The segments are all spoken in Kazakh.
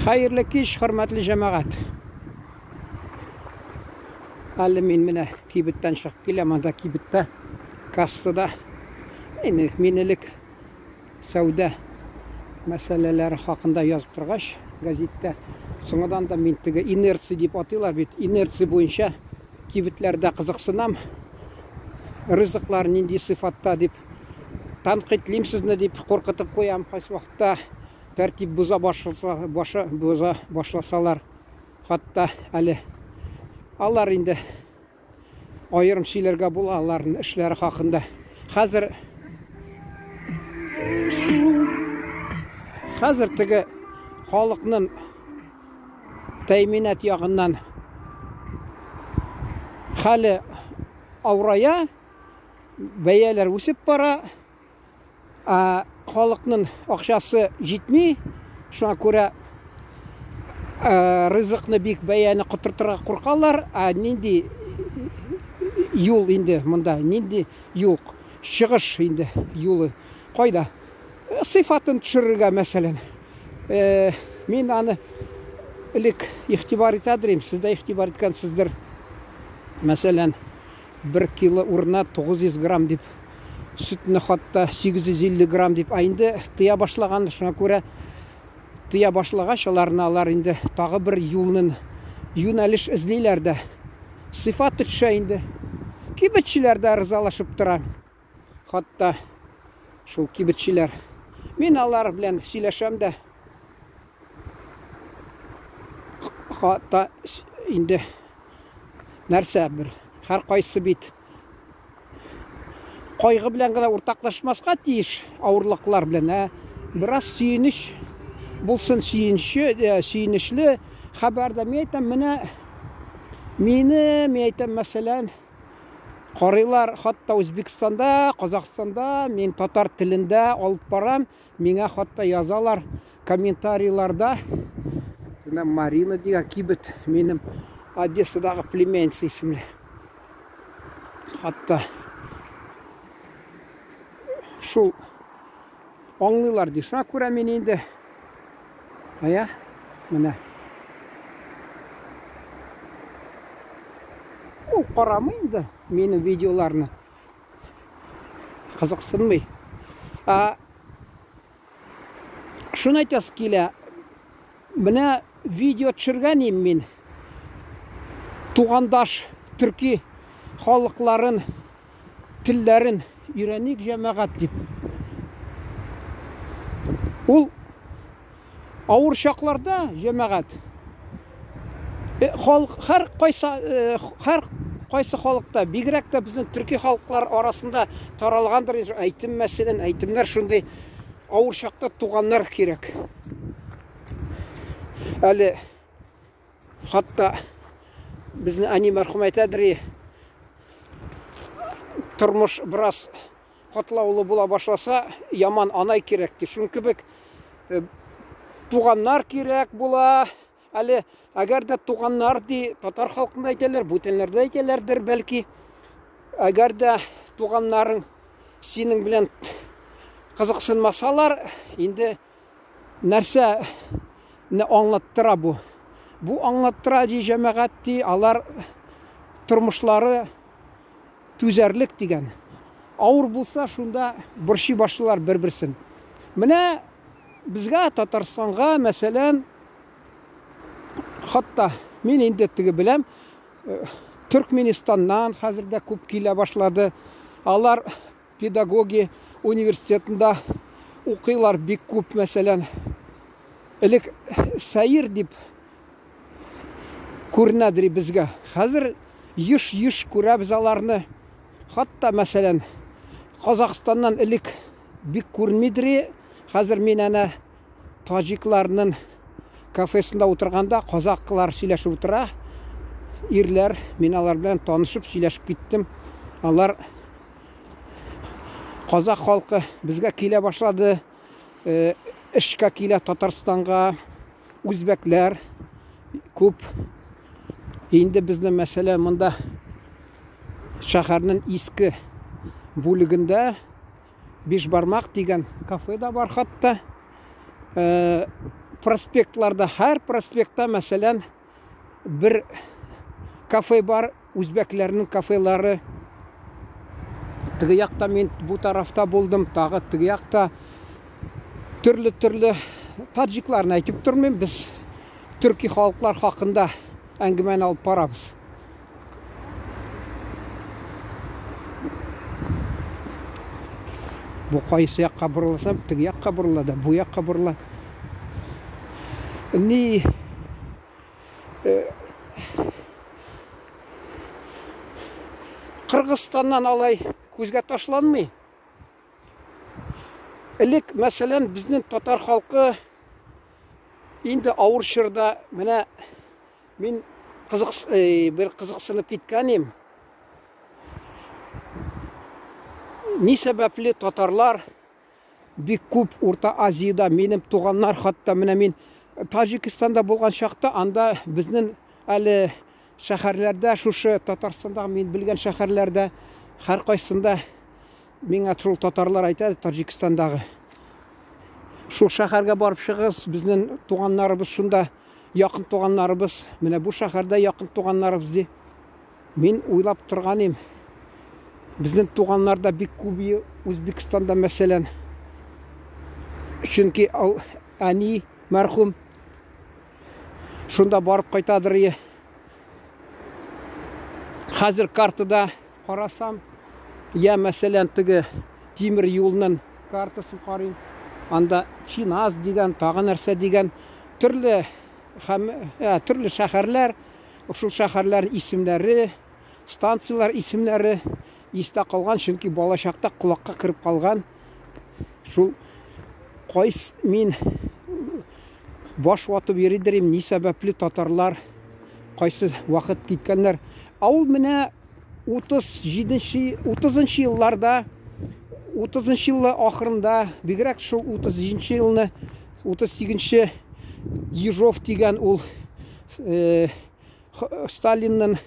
Hayırlı kеш, hürmetli cemaat. Әлі мен міне кибеттен шығып келем, анда кибетте кассада менелік сауда мәселелері хақында жазып тұрғаш газетте. Соңыдан да мен тігі инерция деп атыйлар, бет инерция бойынша кибетлерде қызықсынам. Рызықлар нендей сыфатта деп танқитлейм сізні деп қорқытып қоям. Қайсы уақытта тәртіп бұза башласалар, хатта әлі алар инде айырым шилерге бұл алардың ішлері хақында. Қазір тігі халықның тәйминат яғынан халі аурая, бәялер өсіп бара, халықның ақшасы жетмей, шуңа көре рызықны бек бәяны құтыртыра құрқалар, ненде юл енді мұнда, ненде юл шығыш енді юлы қойда. Сыфатын түшіріға мәселен. Мен аны ілік ихтибар етадырым, сізді ихтибар еткен сіздер мәселен 1 кило урна 900 грамм деп, сүтіні қатта 850 грамм деп айынды тыя башлаған, шуңа көре тыя башлағаш алар инде тағы бір юлның юнәліш іздейлерді. Сыфаты түшәйінді. Кибетчілерді рызалашып тұра. Қатта шул кибетчілер. Мен алар білән сөйләшәмді. Қатта инде нәрсә бір. Һәр қайсы бит. Қойғы білән ғана ортақлашмасқа тиіш ауырлықлар білән. Біраз сүйініш болсын, сүйінішлі хабарда. Мен айтам мәселен қарилар хатта Өзбекстанда, Қазақстанда, мен татар тілінде алып барам, меңа хатта язалар комментарийларда. Марина деген кибет менің Одессадағы племянница есімлі. Хатта шул аңлылар дей. Шуңа көре мен енді міне ол қарамайды менің видеоларыны, қызықсынмай. Шуны айтасы келе, міне видео түсірген мен туғандаш түркі халықларын тілдерін үйренік жамағат деп. Ол ауыр шақларда жамағат. Әр қайсы халықта, бигірәк та біздің түркі халықлар арасында таралғандар айтым мәселен, айтымдар шындай ауыр шақта туғандар керек. Әлі хатта біздің әне мәрхум айтадыр, тұрмыш біраз қатлаулы бола башласа, яман анай керек деп. Шүнкі бек туғаннар керек бола. Әлі әгер де туғаннар де татар халқында айталар, бүтенлерді айталардыр бәлки. Әгер де туғаннарың сенің білен қызықсынмасалар, енді нәрсе аңлаттыра бұ. Бұ аңлаттыра дей жәмәғатти, алар тұрмышлары түзәрлік деген. Ауыр болса, шунда бұрши башылар бір-бірсін. Міне бізге Татарстанға мәселен хатта мен ендеттігі білем, Түркменистаннан қазірде көп келе башлады. Алар педагоги университетінде оқилар бек көп мәселен. Әлік сәйір деп көрінәдірі бізге. Қазір еш көре біз аларыны. Хатта мәселен Қазақстаннан әлік бек көрінмедірі. Қазір мен әне тажикларының кафесінде отырғанда қазаққылар сөйләшіп отыра. Ерлер, мен алар білән танышып сөйләшіп кеттім. Алар қазақ халқы бізге келе башлады. Ішке келе Татарстанға, өзбеклер көп. Енді біздің мәселе мұнда шаһарның ескі бөлігінде Бешбармақ деген кафеда бар хатта. проспектларда, һәр проспектта мәсәлән бір кафе бар, үзбәкләрнең кафелары. Теге якта мен бу тарафта булдым, тагы теге якта төрле таджикларны әйтеп тормыйм, без төрки халыклар хакында әңгімәне алып барабыз. Бу кайсы якка бурылсам, теге якка бурыла да, бу якка бурыла. Ни Кыргызстаннан алай күзгә ташланмый. Элек, мәсәлән, безнең татар халкы инде авыр чорда, менә мин бер кызыксынып киткәнем. Ни сәбәпле татарлар бик күп Урта Азияда, минем туганнар, хатта менә мин Таҗикстанда булган чакта, анда безнең әле шәһәрләрдә, шушы Татарстанда мин белгән шәһәрләрдә, һәр кайсында миңа шул татарлар әйтә, Таҗикстандагы. Шул шәһәргә барып чыгыз, безнең туганнарыбыз шунда, якын туганнарыбыз, менә бу шәһәрдә якын туганнарыбыз ди. Мин уйлап торганым, безнең туганнарда бик күп Үзбекстанда мәсәлән. Чөнки әни мәрхүм шунда барып кайтадыр. Хәзер картада карасам, я мәсәлән теге тимер юлның картасын карыйм. Анда Чиназ дигән, тагы нәрсә дигән төрле шәһәрләр, шул шәһәрләр исемнәре, станциялар исемнәре истә калган, чөнки балачакта кулакка кирип калган. Шул кайс мин баш ватып йөридерим, ни сәбәпле татарлар кайсы вакыт киткәннәр. Ул менә 30-нчы елларда, 30-нчы еллар ахырында, бигрәк шул 30-нчы елны, 38-нчы Ежов дигән ул Сталинның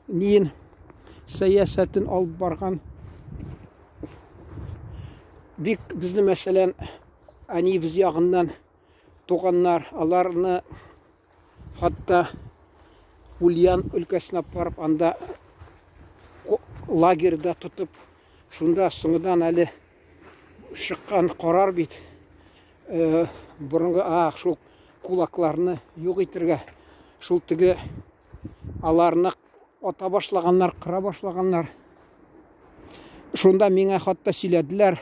нин сәясәтен алып барган. Бик безне мәсәлән әнибез ягыннан туганнар, аларны хатта Ульян өлкәсенә барып, анда лагерьда тотып, шунда соңыдан әле шыққан карар бит. Борынгы шул кулакларны юк итәргә, шул теге аларны ата башлаганнар, кыра башлаганнар. Шунда миңа хатта сөйләделәр,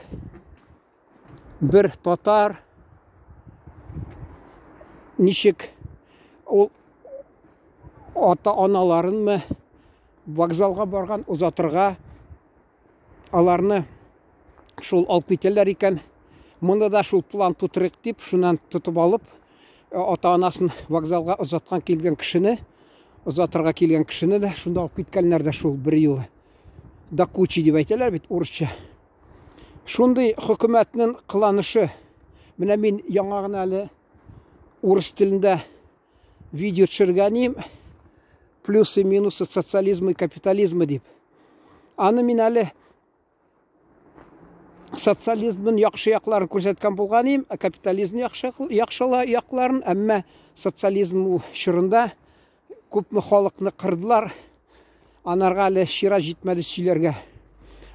бер татар ничек ул ата-аналарынмы вокзалга барган узатырга аларны шул алып китәләр икән. Монда да шул план тутырык дип, шуннан тотып алып, ата-анасын вокзалга узаткан килгән кешене, узатырга килгән кешене дә шунда алып киткәннәр дә шул бер юлы. Докучи дип әйтәләр бит урысча. Шундый хөкүмәтнең кыланышы. Менә мин яңа гына әле урыс телендә видео төшергәнем, плюсы, минусы социализма и капитализма дип. Аны мин әле социализмның яхшы якларын күрсәткән булганым, капитализмның яхшы якларын, әмма социализм чорында күпме халыкны кырдылар. Анарга әле чира җитмәде сөйләргә.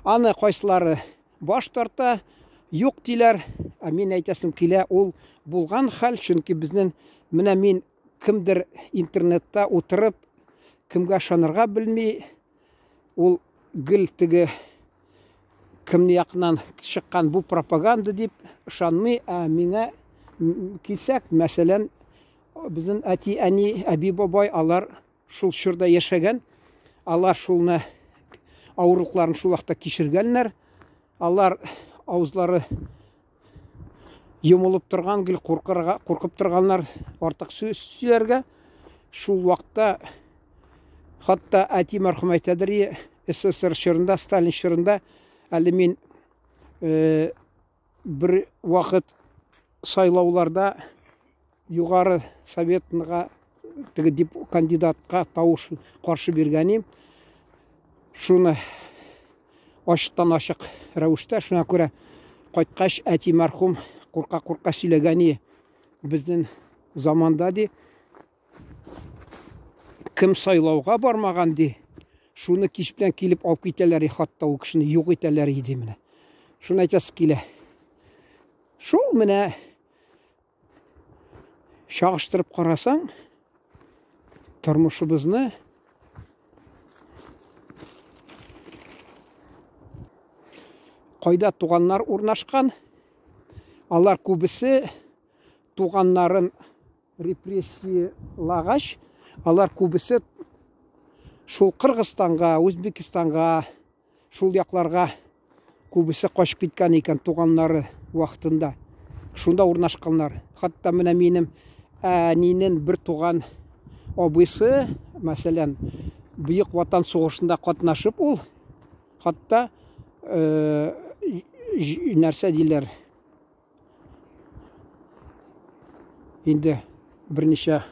Аны кайсылары баш тарта, юк диләр, ә мин әйтәсем килә, ул булган хәл, чөнки безнең менә мин кемдер интернетта утырып, кемгә ышанырга белми, ул гел теге кемне якыннан чыккан бу пропаганда дип ышанмый, ә миңа килсәк, мәсәлән, безнең әти, әни, әби, бабай, алар шул чорда яшәгән, алар шулны авырлыкларын шул вакытта кичергәннәр, алар авызлары йомылып торган, гел куркып торганнар артык сүзләргә. Шул вакытта хатта әти мәрхүм әйтәдер, СССР чорында, Сталин чорында, әле мин бер вакыт сайлауларда югары советныга теге кандидатка тавыш каршы биргәнем. Шуны ачыктан ачык рәвештә, шуңа күрә кайткач әти мәрхүм курка сөйләгәне, біздің заманда де кім сайлауға бармаған де шуны кеш белән килеп алып китәләр, хатта ул кешене юк итәләр иде менә. Шуны әйтәсе килә. Шул менә чагыштырып карасаң, тормышыбызны кайда туганнар урнашкан, алар күбесе туганнарын репрессиялагач, алар күбесе шул Кыргызстанга, Өзбекстанга, шул якларга күбесе качып киткән икән туганнары вакытында. Шунда урнашканнар. Хатта менә минем әнинең бер туган абыйсы, мәсәлән, Бөек Ватан сугышында катнашып ул, хатта нәрсә диләр, инде берничә